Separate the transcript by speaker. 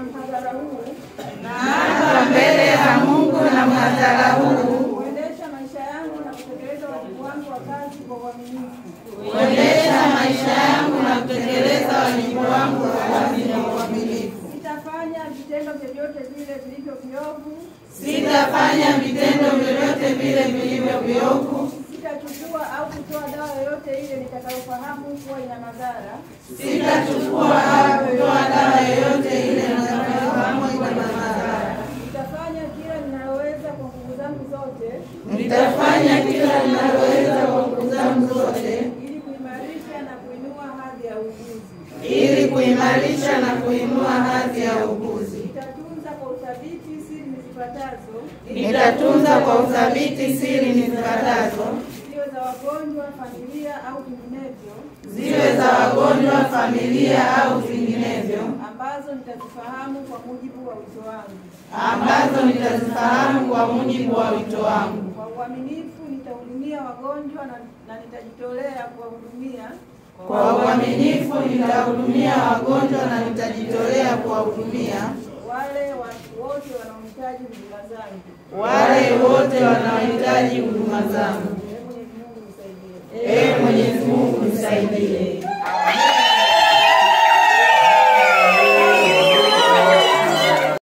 Speaker 1: mhadhara huu
Speaker 2: na mhadhara huu
Speaker 1: kuendesha maisha yangu na kutekeleza wajibu wangu wa kazi kwa uaminifu. Sitafanya vitendo vyovyote vile vilivyo viovu. Sitachukua au kutoa dawa yoyote ile nitakayofahamu kuwa ina madhara. Nitafanya kila ninaloweza kwa nguvu zangu zote ili kuimarisha na kuinua hadhi ya uuguzi. Nitatunza kwa uthabiti siri nizipatazo. Ziwe za wagonjwa, familia au vinginevyo. Ambazo nitazifahamu kwa mujibu wa wito wangu. Kwa uaminifu nitahudumia wagonjwa na nitajitolea kuwahudumia wale wote wanaohitaji huduma zangu. Ee Mwenyezi Mungu nisaidie.